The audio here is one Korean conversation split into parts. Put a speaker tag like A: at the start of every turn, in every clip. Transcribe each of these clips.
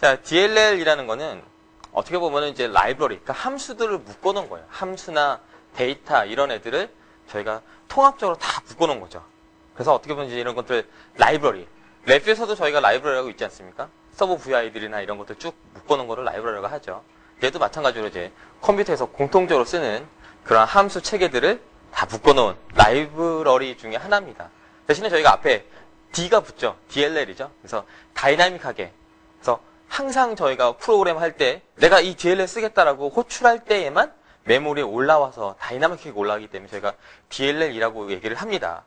A: 자, DLL이라는 거는 어떻게 보면 이제 라이브러리, 그러니까 함수들을 묶어놓은 거예요. 함수나 데이터 이런 애들을 저희가 통합적으로 다 묶어놓은 거죠. 그래서 어떻게 보면 이제 이런 것들 라이브러리, 랩에서도 저희가 라이브러리라고 있지 않습니까? 서브 VI들이나 이런 것들 쭉 묶어놓은 거를 라이브러리라고 하죠. 얘도 마찬가지로 이제 컴퓨터에서 공통적으로 쓰는 그런 함수 체계들을 다 묶어놓은 라이브러리 중에 하나입니다. 대신에 저희가 앞에 D가 붙죠. DLL이죠. 그래서 다이나믹하게. 그래서 항상 저희가 프로그램 할 때 내가 이 DLL 쓰겠다라고 호출할 때에만 메모리에 올라와서 다이나믹하게 올라가기 때문에 저희가 DLL이라고 얘기를 합니다.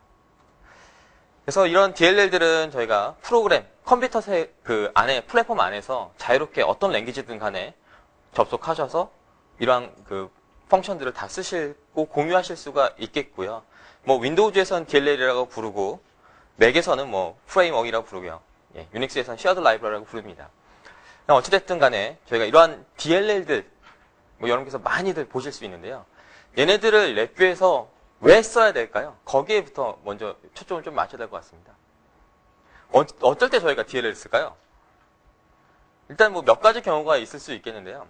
A: 그래서 이런 DLL들은 저희가 프로그램, 컴퓨터 그 안에, 플랫폼 안에서 자유롭게 어떤 랭귀지든 간에 접속하셔서 이러한 그 펑션들을 다 쓰시고 공유하실 수가 있겠고요. 뭐 윈도우즈에서는 DLL이라고 부르고 맥에서는 뭐 프레임워크이라고 부르고요. 예, 유닉스에서는 쉐어드 라이브러리라고 부릅니다. 어찌됐든 간에 저희가 이러한 DLL들 뭐 여러분께서 많이들 보실 수 있는데요. 얘네들을 랩뷰에서 왜 써야 될까요? 거기에부터 먼저 초점을 좀 맞춰야 될 것 같습니다. 어쩔 때 저희가 DLL을 쓸까요? 일단 뭐 몇 가지 경우가 있을 수 있겠는데요.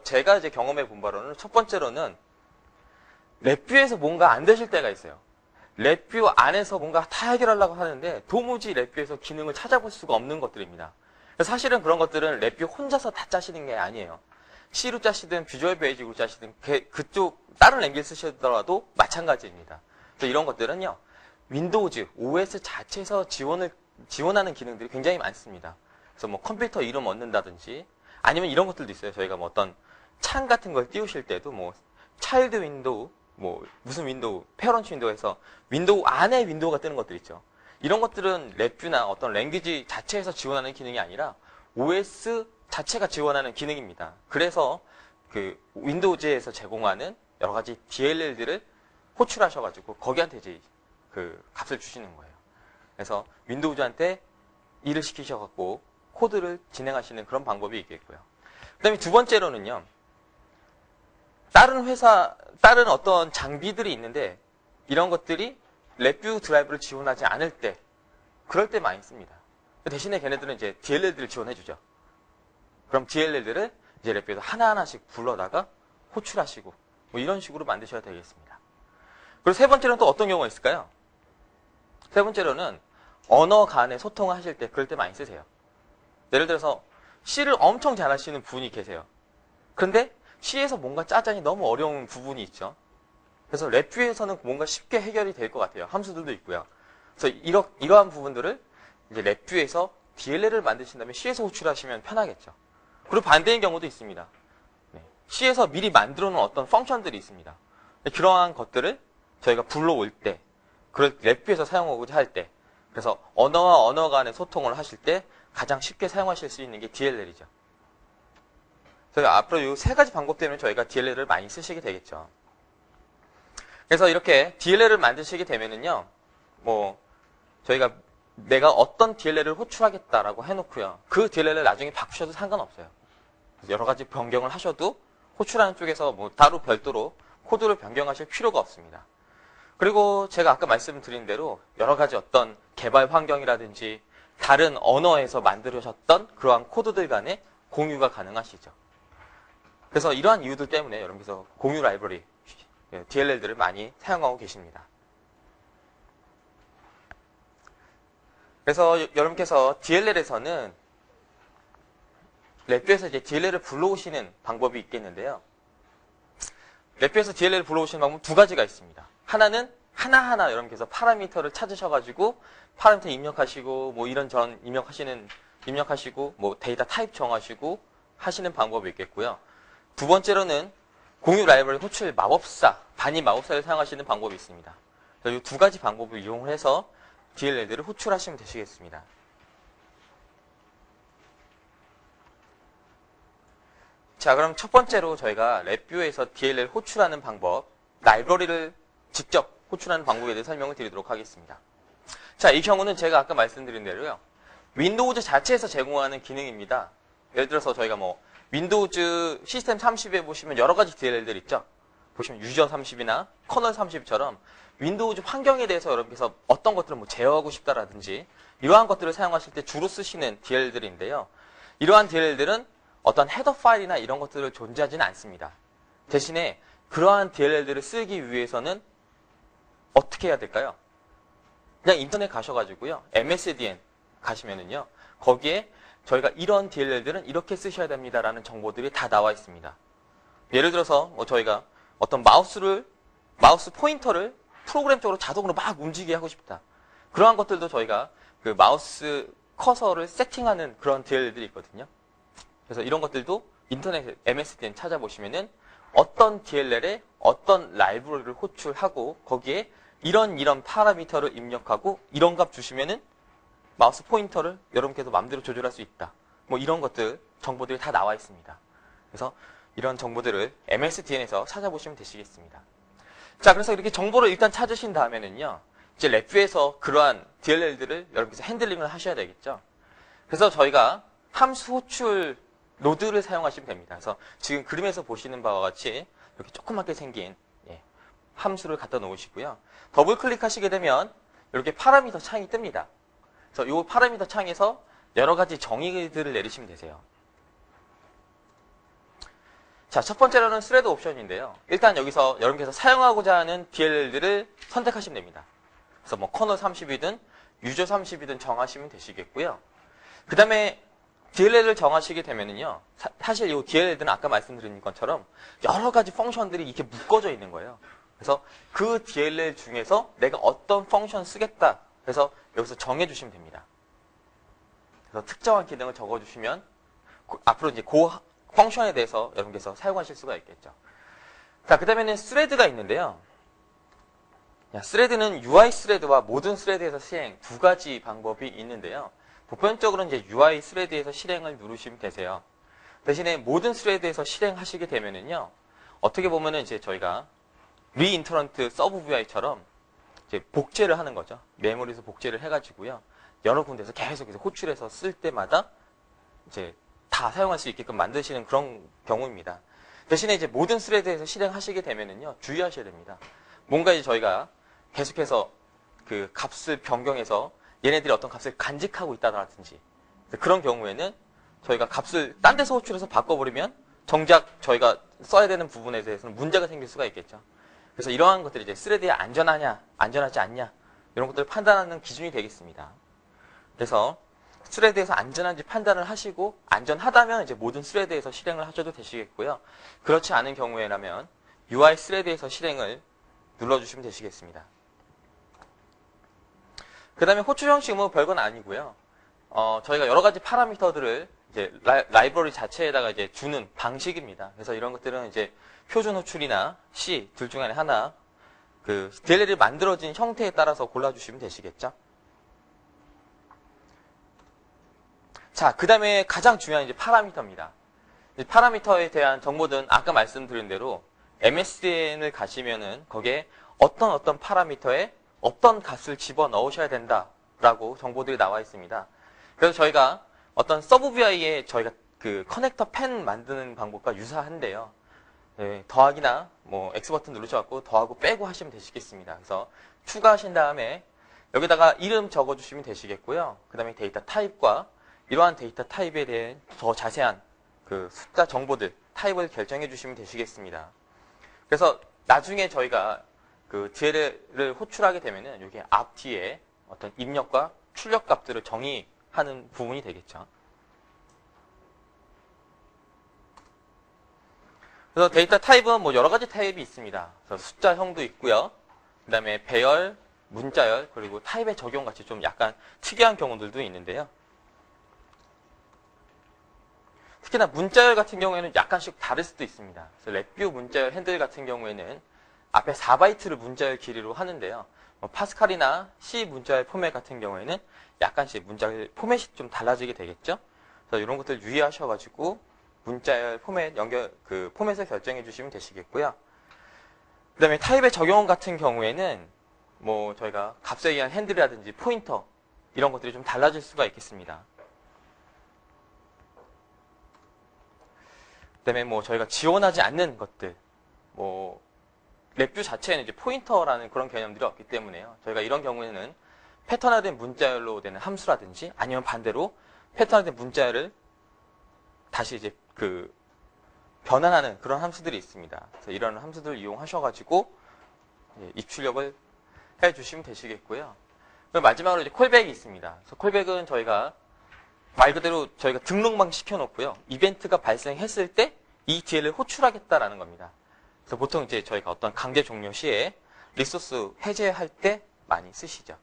A: 제가 이제 경험해 본 바로는 첫 번째로는 랩뷰에서 뭔가 안 되실 때가 있어요. 랩뷰 안에서 뭔가 다 해결하려고 하는데 도무지 랩뷰에서 기능을 찾아볼 수가 없는 것들입니다. 사실은 그런 것들은 랩뷰 혼자서 다 짜시는 게 아니에요. C로 짜시든 비주얼 베이직으로 짜시든 그쪽 다른 랭귀지 쓰시더라도 마찬가지입니다. 그래서 이런 것들은요. 윈도우즈, OS 자체에서 지원하는 기능들이 굉장히 많습니다. 그래서 뭐 컴퓨터 이름 얻는다든지 아니면 이런 것들도 있어요. 저희가 뭐 어떤 창 같은 걸 띄우실 때도 뭐 차일드 윈도우, 뭐 무슨 윈도우, 페어런트 윈도우에서 윈도우 안에 윈도우가 뜨는 것들 있죠. 이런 것들은 랩뷰나 어떤 랭귀지 자체에서 지원하는 기능이 아니라 OS 자체가 지원하는 기능입니다. 그래서 그 윈도우즈에서 제공하는 여러 가지 DLL들을 호출하셔가지고 거기한테 이제 그 값을 주시는 거예요. 그래서 윈도우즈한테 일을 시키셔갖고 코드를 진행하시는 그런 방법이 있겠고요. 그 다음에 두 번째로는요. 다른 어떤 장비들이 있는데 이런 것들이 랩뷰 드라이브를 지원하지 않을 때 그럴 때 많이 씁니다. 대신에 걔네들은 이제 DLL들을 지원해주죠. 그럼 DLL들을 이제 랩뷰에서 하나하나씩 불러다가 호출하시고 뭐 이런 식으로 만드셔야 되겠습니다. 그리고 세 번째로는 또 어떤 경우가 있을까요? 세 번째로는 언어 간의 소통을 하실 때 그럴 때 많이 쓰세요. 예를 들어서 C를 엄청 잘하시는 분이 계세요. 그런데 C에서 뭔가 짜자니 너무 어려운 부분이 있죠. 그래서 랩뷰에서는 뭔가 쉽게 해결이 될 것 같아요. 함수들도 있고요. 그래서 이러한 부분들을 이제 랩뷰에서 DLL을 만드신 다음에 C에서 호출하시면 편하겠죠. 그리고 반대인 경우도 있습니다. C에서 미리 만들어 놓은 어떤 펑션들이 있습니다. 그러한 것들을 저희가 불러올 때, 그걸 랩뷰에서 사용하고자 할 때, 그래서 언어와 언어 간의 소통을 하실 때 가장 쉽게 사용하실 수 있는 게 DLL이죠. 저희가 앞으로 이 세 가지 방법 때문에 저희가 DLL을 많이 쓰시게 되겠죠. 그래서 이렇게 DLL을 만드시게 되면은요, 뭐, 저희가 내가 어떤 DLL을 호출하겠다라고 해놓고요. 그 DLL을 나중에 바꾸셔도 상관없어요. 여러 가지 변경을 하셔도 호출하는 쪽에서 뭐 따로 별도로 코드를 변경하실 필요가 없습니다. 그리고 제가 아까 말씀드린 대로 여러 가지 어떤 개발 환경이라든지 다른 언어에서 만들으셨던 그러한 코드들 간의 공유가 가능하시죠. 그래서 이러한 이유들 때문에 여러분께서 공유 라이브러리, DLL들을 많이 사용하고 계십니다. 그래서 여러분께서 DLL에서는 랩뷰에서 이제 DLL을 불러오시는 방법이 있겠는데요. 랩뷰에서 DLL을 불러오시는 방법은 두 가지가 있습니다. 하나는 하나하나 여러분께서 파라미터를 찾으셔가지고 파라미터 입력하시고 뭐 이런저런 입력하시고 뭐 데이터 타입 정하시고 하시는 방법이 있겠고요. 두 번째로는 공유 라이브러리 호출 마법사, 단위 마법사를 사용하시는 방법이 있습니다. 이 두 가지 방법을 이용을 해서 DLL들을 호출하시면 되시겠습니다. 자, 그럼 첫 번째로 저희가 랩뷰에서 DLL 호출하는 방법, 라이브러리를 직접 호출하는 방법에 대해 설명을 드리도록 하겠습니다. 자, 이 경우는 제가 아까 말씀드린 대로요. 윈도우즈 자체에서 제공하는 기능입니다. 예를 들어서 저희가 뭐 윈도우즈 시스템 30에 보시면 여러 가지 DLL들 있죠. 보시면 유저 30이나 커널 30처럼 윈도우즈 환경에 대해서 여러분께서 어떤 것들을 뭐 제어하고 싶다라든지 이러한 것들을 사용하실 때 주로 쓰시는 DLL들인데요. 이러한 DLL들은 어떤 헤더 파일이나 이런 것들을 존재하지는 않습니다. 대신에 그러한 DLL들을 쓰기 위해서는 어떻게 해야 될까요? 그냥 인터넷 가셔가지고요. MSDN 가시면은요. 거기에 저희가 이런 DLL들은 이렇게 쓰셔야 됩니다라는 정보들이 다 나와 있습니다. 예를 들어서 뭐 저희가 어떤 마우스 포인터를 프로그램적으로 자동으로 막 움직이게 하고 싶다. 그러한 것들도 저희가 그 마우스 커서를 세팅하는 그런 DLL들이 있거든요. 그래서 이런 것들도 인터넷 MSDN 찾아보시면은 어떤 DLL에 어떤 라이브러리를 호출하고 거기에 이런 파라미터를 입력하고 이런 값 주시면은 마우스 포인터를 여러분께서 마음대로 조절할 수 있다. 뭐 이런 것들 정보들이 다 나와 있습니다. 그래서 이런 정보들을 MSDN에서 찾아보시면 되시겠습니다. 자, 그래서 이렇게 정보를 일단 찾으신 다음에는요. 이제 랩뷰에서 그러한 DLL들을 여러분께서 핸들링을 하셔야 되겠죠. 그래서 저희가 함수 호출 노드를 사용하시면 됩니다. 그래서 지금 그림에서 보시는 바와 같이 이렇게 조그맣게 생긴 함수를 갖다 놓으시고요. 더블 클릭하시게 되면 이렇게 파라미터 창이 뜹니다. 그래서 이 파라미터 창에서 여러 가지 정의들을 내리시면 되세요. 자, 첫 번째로는 스레드 옵션인데요. 일단 여기서 여러분께서 사용하고자 하는 DLL들을 선택하시면 됩니다. 그래서 뭐 커널 30이든 유저 30이든 정하시면 되시겠고요. 그 다음에 DLL을 정하시게 되면은요. 사실 이 DLL들은 아까 말씀드린 것처럼 여러 가지 펑션들이 이렇게 묶어져 있는 거예요. 그래서 그 DLL 중에서 내가 어떤 펑션 쓰겠다. 그래서 여기서 정해주시면 됩니다. 그래서 특정한 기능을 적어주시면 앞으로 이제 그 펑션에 대해서 여러분께서 사용하실 수가 있겠죠. 자, 그 다음에는 스레드가 있는데요. 스레드는 UI 스레드와 모든 스레드에서 실행 두 가지 방법이 있는데요. 보편적으로 이제 UI 스레드에서 실행을 누르시면 되세요. 대신에 모든 스레드에서 실행하시게 되면은요. 어떻게 보면은 이제 저희가 리인터런트 서브 VI처럼 이제 복제를 하는 거죠. 메모리에서 복제를 해가지고요. 여러 군데서 계속해서 호출해서 쓸 때마다 이제 다 사용할 수 있게끔 만드시는 그런 경우입니다. 대신에 이제 모든 스레드에서 실행하시게 되면은요. 주의하셔야 됩니다. 뭔가 이제 저희가 계속해서 그 값을 변경해서 얘네들이 어떤 값을 간직하고 있다든지 그런 경우에는 저희가 값을 딴 데서 호출해서 바꿔버리면 정작 저희가 써야 되는 부분에 대해서는 문제가 생길 수가 있겠죠. 그래서 이러한 것들이 이제 스레드에 안전하냐, 안전하지 않냐 이런 것들을 판단하는 기준이 되겠습니다. 그래서 스레드에서 안전한지 판단을 하시고 안전하다면 이제 모든 스레드에서 실행을 하셔도 되시겠고요. 그렇지 않은 경우에라면 UI 스레드에서 실행을 눌러주시면 되시겠습니다. 그 다음에 호출 형식은 뭐 별건 아니고요. 저희가 여러 가지 파라미터들을 이제 라이브러리 자체에다가 이제 주는 방식입니다. 그래서 이런 것들은 이제 표준 호출이나 C 둘 중에 하나 그 DLL이 만들어진 형태에 따라서 골라주시면 되시겠죠. 자, 그 다음에 가장 중요한 이제 파라미터입니다. 이 파라미터에 대한 정보는 아까 말씀드린 대로 MSDN을 가시면은 거기에 어떤 파라미터에 어떤 값을 집어 넣으셔야 된다라고 정보들이 나와 있습니다. 그래서 저희가 어떤 서브 VI에 저희가 그 커넥터 펜 만드는 방법과 유사한데요. 네, 더하기나 뭐 X 버튼 누르셔갖고 더하고 빼고 하시면 되시겠습니다. 그래서 추가하신 다음에 여기다가 이름 적어주시면 되시겠고요. 그 다음에 데이터 타입과 이러한 데이터 타입에 대해 더 자세한 그 숫자 정보들, 타입을 결정해 주시면 되시겠습니다. 그래서 나중에 저희가 그 DLL을 호출하게 되면은 여기 앞뒤에 어떤 입력과 출력 값들을 정의하는 부분이 되겠죠. 그래서 데이터 타입은 뭐 여러 가지 타입이 있습니다. 그래서 숫자형도 있고요. 그 다음에 배열, 문자열, 그리고 타입의 적용 같이 좀 약간 특이한 경우들도 있는데요. 특히나 문자열 같은 경우에는 약간씩 다를 수도 있습니다. 그래서 랩뷰 문자열 핸들 같은 경우에는 앞에 4바이트를 문자열 길이로 하는데요. 파스칼이나 C 문자열 포맷 같은 경우에는 약간씩 문자열 포맷이 좀 달라지게 되겠죠. 그래서 이런 것들 유의하셔가지고 문자열 포맷 포맷을 결정해 주시면 되시겠고요. 그 다음에 타입의 적용 같은 경우에는 뭐 저희가 값에 의한 핸들이라든지 포인터 이런 것들이 좀 달라질 수가 있겠습니다. 그 다음에 뭐 저희가 지원하지 않는 것들, 뭐 랩뷰 자체에는 이제 포인터라는 그런 개념들이 없기 때문에요. 저희가 이런 경우에는 패턴화된 문자열로 되는 함수라든지 아니면 반대로 패턴화된 문자열을 다시 이제 변환하는 그런 함수들이 있습니다. 그래서 이런 함수들을 이용하셔가지고 입출력을 해주시면 되시겠고요. 그리고 마지막으로 이제 콜백이 있습니다. 그래서 콜백은 저희가 말 그대로 저희가 등록만 시켜놓고요. 이벤트가 발생했을 때 이 DL을 호출하겠다라는 겁니다. 그래서 보통 이제 저희가 어떤 강제 종료 시에 리소스 해제할 때 많이 쓰시죠.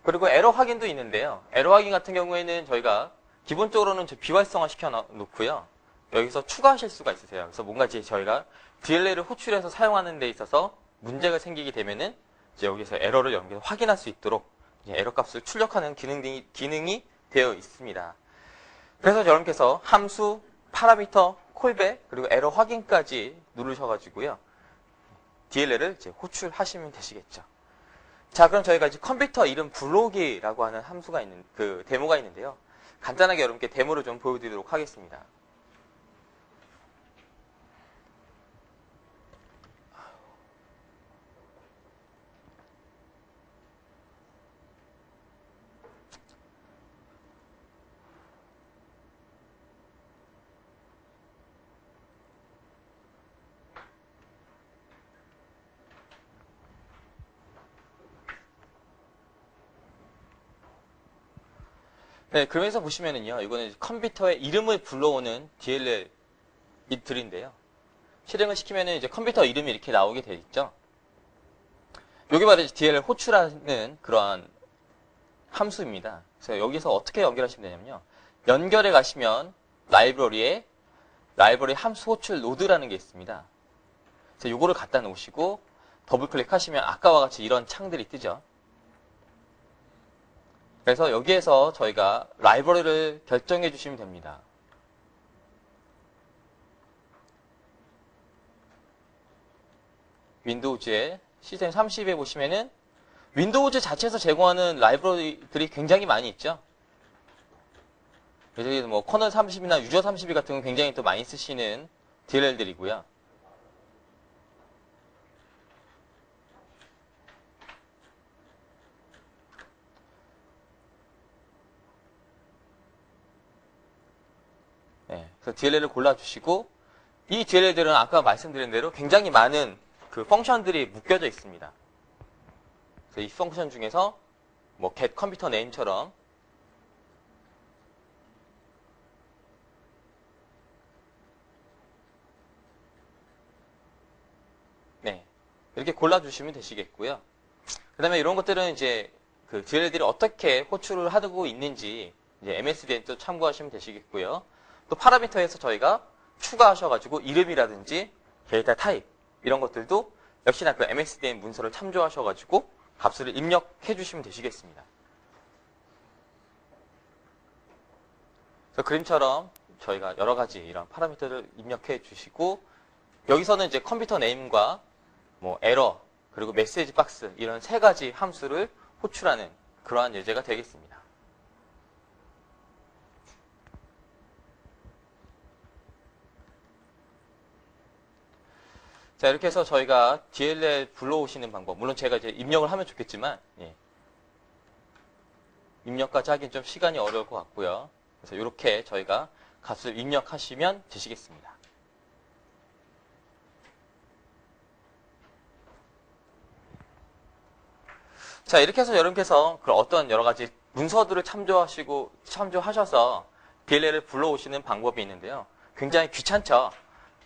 A: 그리고 에러 확인도 있는데요. 에러 확인 같은 경우에는 저희가 기본적으로는 비활성화 시켜놓고요. 여기서 추가하실 수가 있으세요. 그래서 뭔가 이제 저희가 DLL을 호출해서 사용하는 데 있어서 문제가 생기게 되면은 이제 여기서 에러를 연결 확인할 수 있도록 에러 값을 출력하는 기능이 되어 있습니다. 그래서 여러분께서 함수, 파라미터, 콜백, 그리고 에러 확인까지 누르셔가지고요. DLL을 이제 호출하시면 되시겠죠. 자, 그럼 저희가 이제 컴퓨터 이름 불러오기라고 하는 함수가 있는, 데모가 있는데요. 간단하게 여러분께 데모를 좀 보여드리도록 하겠습니다. 네, 그러면서 보시면은요, 이거는 컴퓨터의 이름을 불러오는 DLL들인데요. 실행을 시키면은 이제 컴퓨터 이름이 이렇게 나오게 되어 있죠. 여기 바로 DLL 호출하는 그러한 함수입니다. 그래서 여기서 어떻게 연결하시면 되냐면요. 연결에 가시면 라이브러리 함수 호출 노드라는 게 있습니다. 그래서 요거를 갖다 놓으시고 더블 클릭하시면 아까와 같이 이런 창들이 뜨죠. 그래서 여기에서 저희가 라이브러리를 결정해 주시면 됩니다. 윈도우즈의 시스템 30에 보시면은 윈도우즈 자체에서 제공하는 라이브러리들이 굉장히 많이 있죠. 그래서 뭐 커널 30이나 유저 32 같은 건 굉장히 또 많이 쓰시는 DLL들이고요. 네, 그래서 DLL을 골라주시고 이 DLL들은 아까 말씀드린 대로 굉장히 많은 펑션들이 묶여져 있습니다. 그래서 이 펑션 중에서 뭐 get 컴퓨터 네임처럼 네, 이렇게 골라주시면 되시겠고요. 그 다음에 이런 것들은 이제 DLL들이 어떻게 호출을 하고 있는지 이제 MSDN 또 참고하시면 되시겠고요. 또 파라미터에서 저희가 추가하셔가지고 이름이라든지 데이터 타입 이런 것들도 역시나 MSDN 문서를 참조하셔가지고 값을 입력해 주시면 되시겠습니다. 그래서 그림처럼 저희가 여러 가지 이런 파라미터를 입력해 주시고 여기서는 이제 컴퓨터 네임과 뭐 에러 그리고 메시지 박스 이런 세 가지 함수를 호출하는 그러한 예제가 되겠습니다. 자, 이렇게 해서 저희가 DLL 불러오시는 방법, 물론 제가 이제 입력을 하면 좋겠지만, 예. 입력까지 하긴 좀 시간이 어려울 것 같고요. 그래서 이렇게 저희가 값을 입력하시면 되시겠습니다. 자, 이렇게 해서 여러분께서 어떤 여러 가지 문서들을 참조하셔서 DLL을 불러오시는 방법이 있는데요. 굉장히 귀찮죠?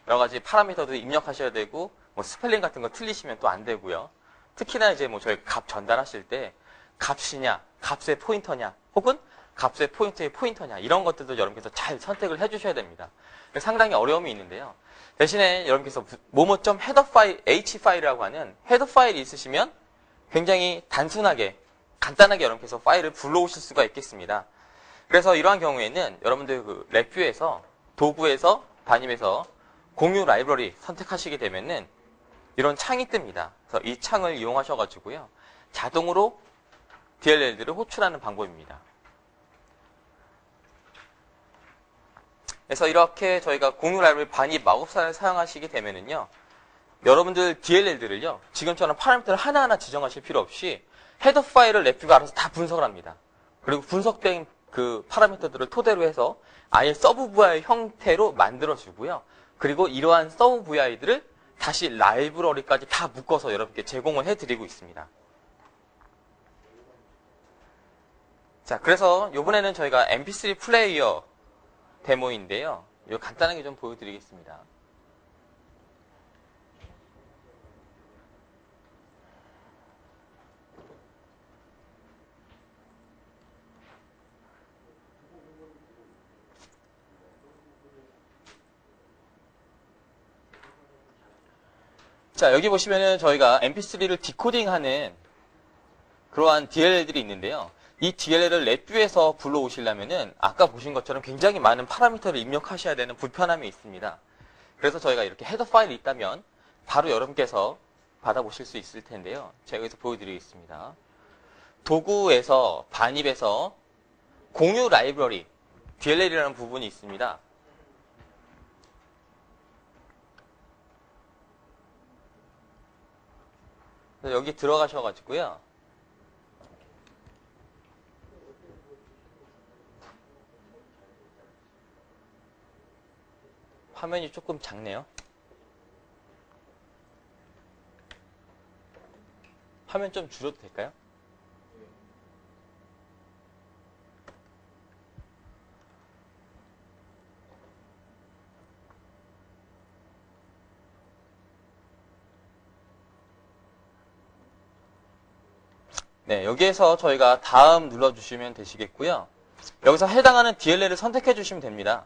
A: 여러 가지 파라미터도 입력하셔야 되고, 뭐 스펠링 같은 거 틀리시면 또 안 되고요. 특히나 이제 뭐 저희 값 전달하실 때 값이냐, 값의 포인터냐, 혹은 값의 포인터의 포인터냐, 이런 것들도 여러분께서 잘 선택을 해주셔야 됩니다. 상당히 어려움이 있는데요. 대신에 여러분께서 모모.헤더 파일, H 파일이라고 하는 헤더 파일이 있으시면 굉장히 단순하게, 간단하게 여러분께서 파일을 불러오실 수가 있겠습니다. 그래서 이러한 경우에는 여러분들 랩뷰에서, 도구에서, 반입에서 공유 라이브러리 선택하시게 되면은 이런 창이 뜹니다. 그래서 이 창을 이용하셔가지고요. 자동으로 DLL들을 호출하는 방법입니다. 그래서 이렇게 저희가 공유 라이브러리 반입 마법사를 사용하시게 되면은요. 여러분들 DLL들을요. 지금처럼 파라미터를 하나하나 지정하실 필요 없이 헤더 파일을 랩뷰가 알아서 다 분석을 합니다. 그리고 분석된 그 파라미터들을 토대로 해서 아예 서브 VI 형태로 만들어주고요. 그리고 이러한 서브 VI들을 다시 라이브러리까지 다 묶어서 여러분께 제공을 해드리고 있습니다. 자, 그래서 이번에는 저희가 mp3 플레이어 데모인데요. 이거 간단하게 좀 보여드리겠습니다. 자, 여기 보시면은 저희가 mp3를 디코딩하는 그러한 DLL들이 있는데요. 이 DLL을 랩뷰에서 불러오시려면은 아까 보신 것처럼 굉장히 많은 파라미터를 입력하셔야 되는 불편함이 있습니다. 그래서 저희가 이렇게 헤더 파일이 있다면 바로 여러분께서 받아보실 수 있을 텐데요. 제가 여기서 보여드리겠습니다. 도구에서 반입에서 공유 라이브러리 DLL이라는 부분이 있습니다. 여기 들어가셔가지고요. 화면이 조금 작네요. 화면 좀 줄여도 될까요? 네, 여기에서 저희가 다음 눌러주시면 되시겠고요. 여기서 해당하는 DLL을 선택해 주시면 됩니다.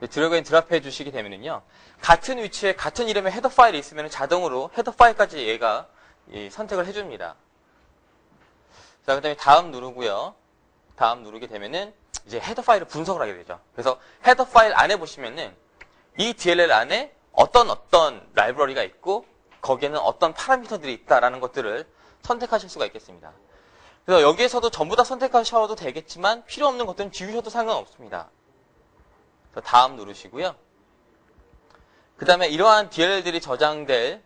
A: 드래그 앤 드랍 해 주시게 되면요. 같은 위치에 같은 이름의 헤더 파일이 있으면 자동으로 헤더 파일까지 얘가 선택을 해줍니다. 자, 그 다음에 다음 누르고요. 다음 누르게 되면은 이제 헤더 파일을 분석을 하게 되죠. 그래서 헤더 파일 안에 보시면은 이 DLL 안에 어떤 라이브러리가 있고 거기에는 어떤 파라미터들이 있다라는 것들을 선택하실 수가 있겠습니다. 그래서 여기에서도 전부 다 선택하셔도 되겠지만 필요 없는 것들은 지우셔도 상관없습니다. 그래서 다음 누르시고요. 그 다음에 이러한 DLL들이 저장될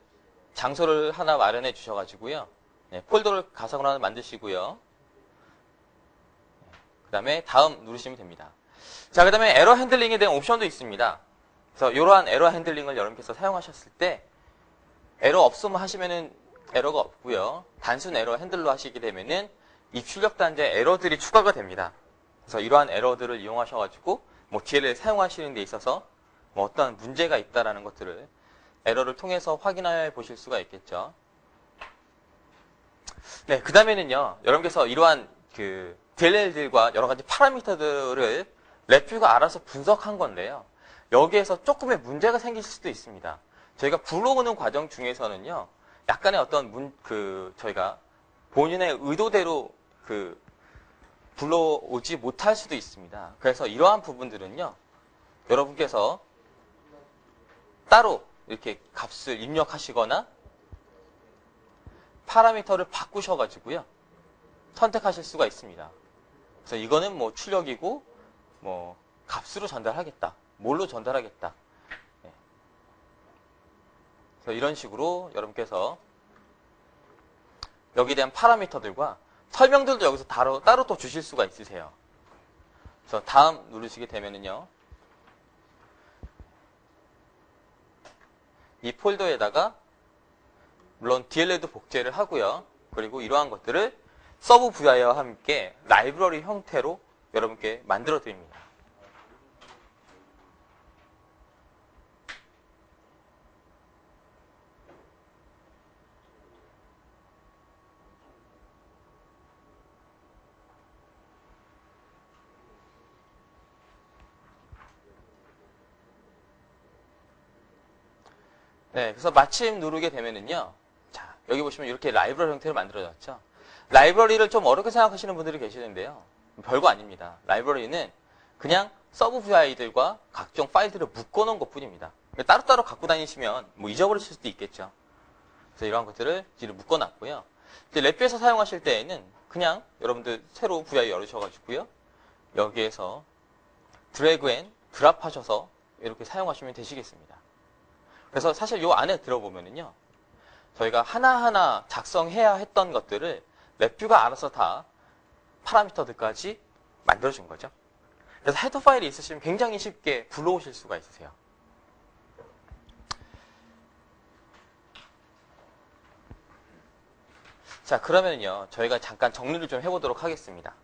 A: 장소를 하나 마련해 주셔가지고요. 네, 폴더를 가상으로 하나 만드시고요. 그 다음에 다음 누르시면 됩니다. 자, 그 다음에 에러 핸들링에 대한 옵션도 있습니다. 그래서 이러한 에러 핸들링을 여러분께서 사용하셨을 때 에러 없으면 하시면은 에러가 없고요. 단순 에러 핸들로 하시게 되면은 이 출력 단자에 에러들이 추가가 됩니다. 그래서 이러한 에러들을 이용하셔가지고 뭐 DLL 사용하시는 데 있어서 뭐 어떤 문제가 있다라는 것들을 에러를 통해서 확인해 보실 수가 있겠죠. 네, 그 다음에는요, 여러분께서 이러한 그 DLL들과 여러 가지 파라미터들을 랩뷰가 알아서 분석한 건데요. 여기에서 조금의 문제가 생길 수도 있습니다. 저희가 불러오는 과정 중에서는요, 약간의 어떤 저희가 본인의 의도대로 불러오지 못할 수도 있습니다. 그래서 이러한 부분들은요, 여러분께서 따로 이렇게 값을 입력하시거나 파라미터를 바꾸셔가지고요, 선택하실 수가 있습니다. 그래서 이거는 뭐 출력이고, 뭐 값으로 전달하겠다, 뭘로 전달하겠다. 그래서 이런 식으로 여러분께서 여기에 대한 파라미터들과 설명들도 여기서 따로 또 주실 수가 있으세요. 그래서 다음 누르시게 되면은요, 이 폴더에다가 물론 DLL도 복제를 하고요. 그리고 이러한 것들을 서브 VI와 함께 라이브러리 형태로 여러분께 만들어 드립니다. 네, 그래서 마침 누르게 되면은요. 자, 여기 보시면 이렇게 라이브러리 형태로 만들어졌죠. 라이브러리를 좀 어렵게 생각하시는 분들이 계시는데요. 별거 아닙니다. 라이브러리는 그냥 서브 VI들과 각종 파일들을 묶어놓은 것 뿐입니다. 따로따로 갖고 다니시면 뭐 잊어버리실 수도 있겠죠. 그래서 이러한 것들을 뒤로 묶어놨고요. 이제 랩뷰에서 사용하실 때에는 그냥 여러분들 새로 VI 열으셔가지고요. 여기에서 드래그 앤 드랍 하셔서 이렇게 사용하시면 되시겠습니다. 그래서 사실 요 안에 들어보면은요, 저희가 하나하나 작성해야 했던 것들을 랩뷰가 알아서 다 파라미터들까지 만들어준 거죠. 그래서 헤더 파일이 있으시면 굉장히 쉽게 불러오실 수가 있으세요. 자, 그러면요, 저희가 잠깐 정리를 좀 해보도록 하겠습니다.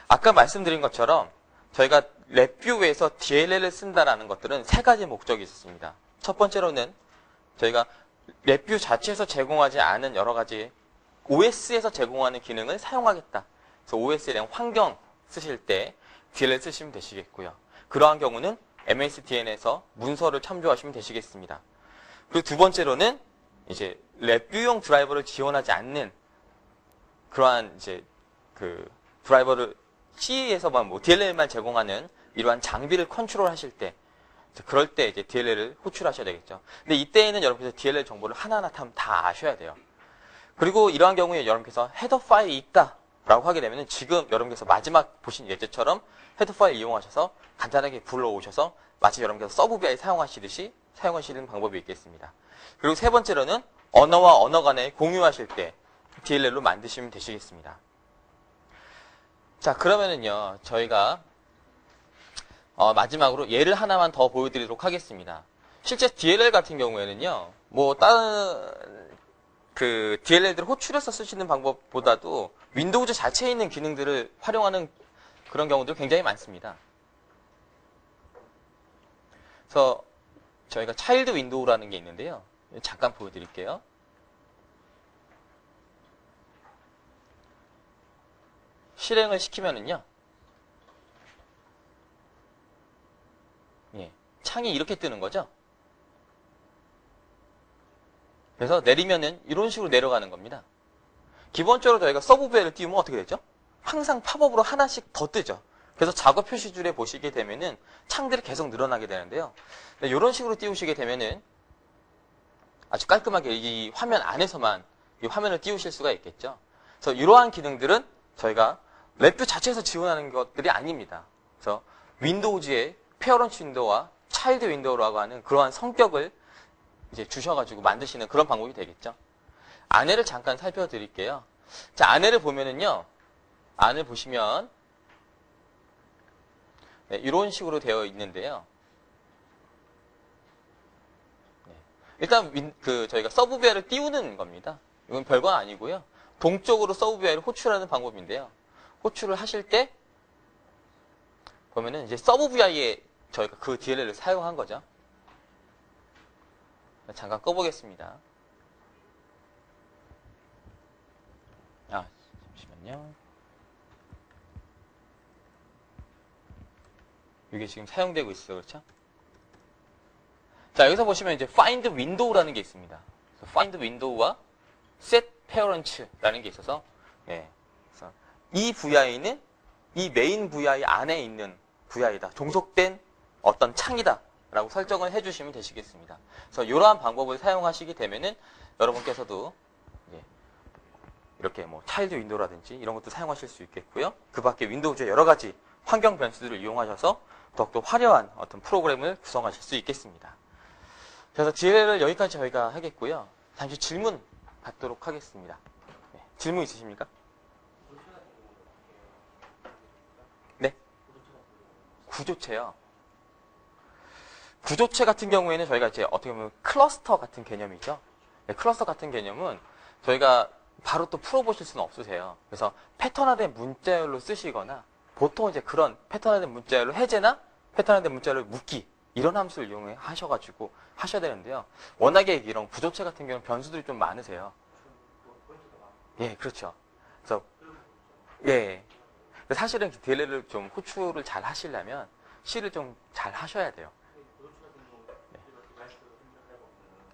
A: 아까 말씀드린 것처럼 저희가 랩뷰에서 DLL을 쓴다라는 것들은 세 가지 목적이 있었습니다. 첫 번째로는 저희가 랩뷰 자체에서 제공하지 않은 여러 가지 OS에서 제공하는 기능을 사용하겠다. 그래서 OS에 대한 환경 쓰실 때 DLL 쓰시면 되시겠고요. 그러한 경우는 MSDN에서 문서를 참조하시면 되시겠습니다. 그리고 두 번째로는 이제 랩뷰용 드라이버를 지원하지 않는 그러한 이제 그 드라이버를 C에서만 뭐 DLL만 제공하는 이러한 장비를 컨트롤하실 때 그럴 때 이제 DLL을 호출하셔야 되겠죠. 근데 이때에는 여러분께서 DLL 정보를 하나하나 다 아셔야 돼요. 그리고 이러한 경우에 여러분께서 헤더 파일이 있다라고 하게 되면은 지금 여러분께서 마지막 보신 예제처럼 헤더 파일 이용하셔서 간단하게 불러오셔서 마치 여러분께서 서브 BI 사용하시듯이 사용하시는 방법이 있겠습니다. 그리고 세 번째로는 언어와 언어 간에 공유하실 때 DLL로 만드시면 되시겠습니다. 자, 그러면은요, 저희가 마지막으로 예를 하나만 더 보여드리도록 하겠습니다. 실제 DLL 같은 경우에는요, 뭐 다른 그 DLL들을 호출해서 쓰시는 방법보다도 윈도우즈 자체에 있는 기능들을 활용하는 그런 경우도 굉장히 많습니다. 그래서 저희가 차일드 윈도우라는 게 있는데요. 잠깐 보여드릴게요. 실행을 시키면은요. 예, 창이 이렇게 뜨는 거죠. 그래서 내리면은 이런 식으로 내려가는 겁니다. 기본적으로 저희가 서브베를 띄우면 어떻게 되죠? 항상 팝업으로 하나씩 더 뜨죠. 그래서 작업 표시줄에 보시게 되면은 창들이 계속 늘어나게 되는데요. 이런 식으로 띄우시게 되면은 아주 깔끔하게 이 화면 안에서만 이 화면을 띄우실 수가 있겠죠. 그래서 이러한 기능들은 저희가 랩뷰 자체에서 지원하는 것들이 아닙니다. 그래서 윈도우즈의 페어런트 윈도우와 차일드 윈도우라고 하는 그러한 성격을 이제 주셔가지고 만드시는 그런 방법이 되겠죠. 안에를 잠깐 살펴드릴게요. 자, 안에를 보면은요, 안을 보시면 네, 이런 식으로 되어 있는데요. 네, 일단 저희가 서브 BI를 띄우는 겁니다. 이건 별거 아니고요. 동적으로 서브 BI를 호출하는 방법인데요. 호출을 하실 때 보면은 이제 서브 BI에 저희가 그 DLL을 사용한 거죠. 잠깐 꺼보겠습니다. 잠시만요. 이게 지금 사용되고 있어요. 그렇죠? 자, 여기서 보시면 이제 find window라는 게 있습니다. find window와 set parents라는 게 있어서, 예. 그래서 이 VI는 이 메인 VI 안에 있는 VI다. 종속된 어떤 창이다. 라고 설정을 해주시면 되시겠습니다. 그래서 이러한 방법을 사용하시게 되면은 여러분께서도 이렇게 뭐 차일드 윈도우라든지 이런 것도 사용하실 수 있겠고요. 그 밖에 윈도우즈의 여러 가지 환경 변수들을 이용하셔서 더욱더 화려한 어떤 프로그램을 구성하실 수 있겠습니다. 그래서 DLL을 여기까지 저희가 하겠고요. 잠시 질문 받도록 하겠습니다. 네, 질문 있으십니까? 네? 구조체요. 구조체 같은 경우에는 저희가 이제 어떻게 보면 클러스터 같은 개념이죠. 네, 클러스터 같은 개념은 저희가 바로 또 풀어보실 수는 없으세요. 그래서 패턴화된 문자열로 쓰시거나 보통 이제 그런 패턴화된 문자열로 해제나 패턴화된 문자열로 묶기 이런 함수를 이용해 하셔가지고 하셔야 되는데요. 워낙에 이런 구조체 같은 경우는 변수들이 좀 많으세요. 예, 그렇죠. 그래서 예, 사실은 DLL을 좀 호출을 잘 하시려면 C를 좀 잘 하셔야 돼요.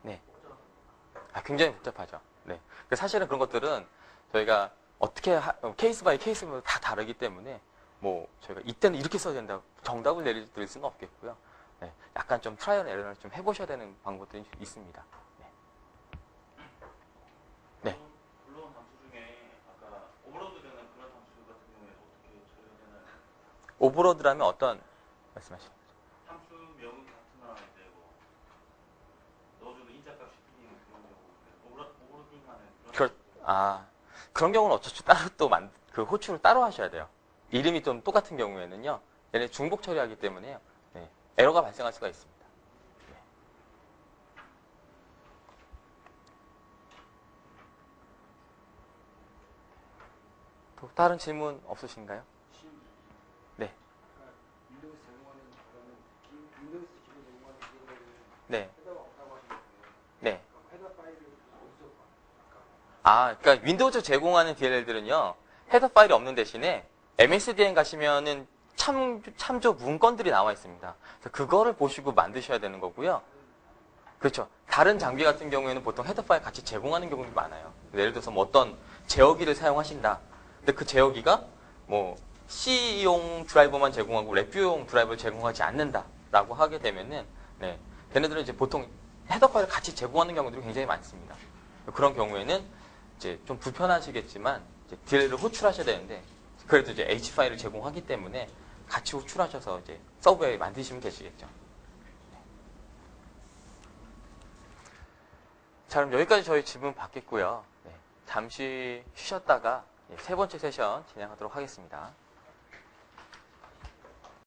A: 네. 굉장히 복잡하죠. 네. 사실은 그런 것들은 저희가 어떻게 케이스 바이 케이스마다 다 다르기 때문에 뭐 저희가 이때는 이렇게 써야 된다 정답을 내려드릴 수는 없겠고요. 네. 약간 좀 트라이얼 에러를 좀 해보셔야 되는 방법들이 있습니다. 네. 네.
B: 물론 함수 중에 아까 오버로드 되는 그런 함수 같은 경우에 어떻게 처리해야 되나요?
A: 오버로드라면 어떤 말씀하시는 거죠?
B: 함수 명은 같으나 이제 뭐 넣어주는 인자값이 틀리는 그런 경우 오버로딩하는 그런
A: 그런 경우는 어쩔 수 따로 또 그 호출을 따로 하셔야 돼요. 이름이 좀 똑같은 경우에는요. 얘네 중복 처리하기 때문에요. 네, 에러가 발생할 수가 있습니다. 네. 또 다른 질문 없으신가요? 네.
C: 윈도우스 제공하는 그러면 윈도우스 기본 제공하는 기능에는
A: 네.
C: 헤더가 없다고 하셨는데
A: 네.
C: 그럼 헤더 파일을 어디서 아까
A: 아, 그러니까 윈도우즈 제공하는 DLL들은요. 헤더 파일이 없는 대신에 MSDN 가시면은 참조 문건들이 나와 있습니다. 그래서 그거를 보시고 만드셔야 되는 거고요. 그렇죠. 다른 장비 같은 경우에는 보통 헤더 파일 같이 제공하는 경우도 많아요. 예를 들어서 뭐 어떤 제어기를 사용하신다. 근데 그 제어기가 뭐 C용 드라이버만 제공하고 랩뷰용 드라이버를 제공하지 않는다라고 하게 되면은 네, 걔네들은 이제 보통 헤더 파일을 같이 제공하는 경우들이 굉장히 많습니다. 그런 경우에는 이제 좀 불편하시겠지만 이제 DLL을 호출하셔야 되는데 그래도 이제 H 파일을 제공하기 때문에 같이 호출하셔서 이제 서버에 만드시면 되시겠죠. 자, 그럼 여기까지 저희 질문 받겠고요. 네, 잠시 쉬셨다가 세 번째 세션 진행하도록 하겠습니다.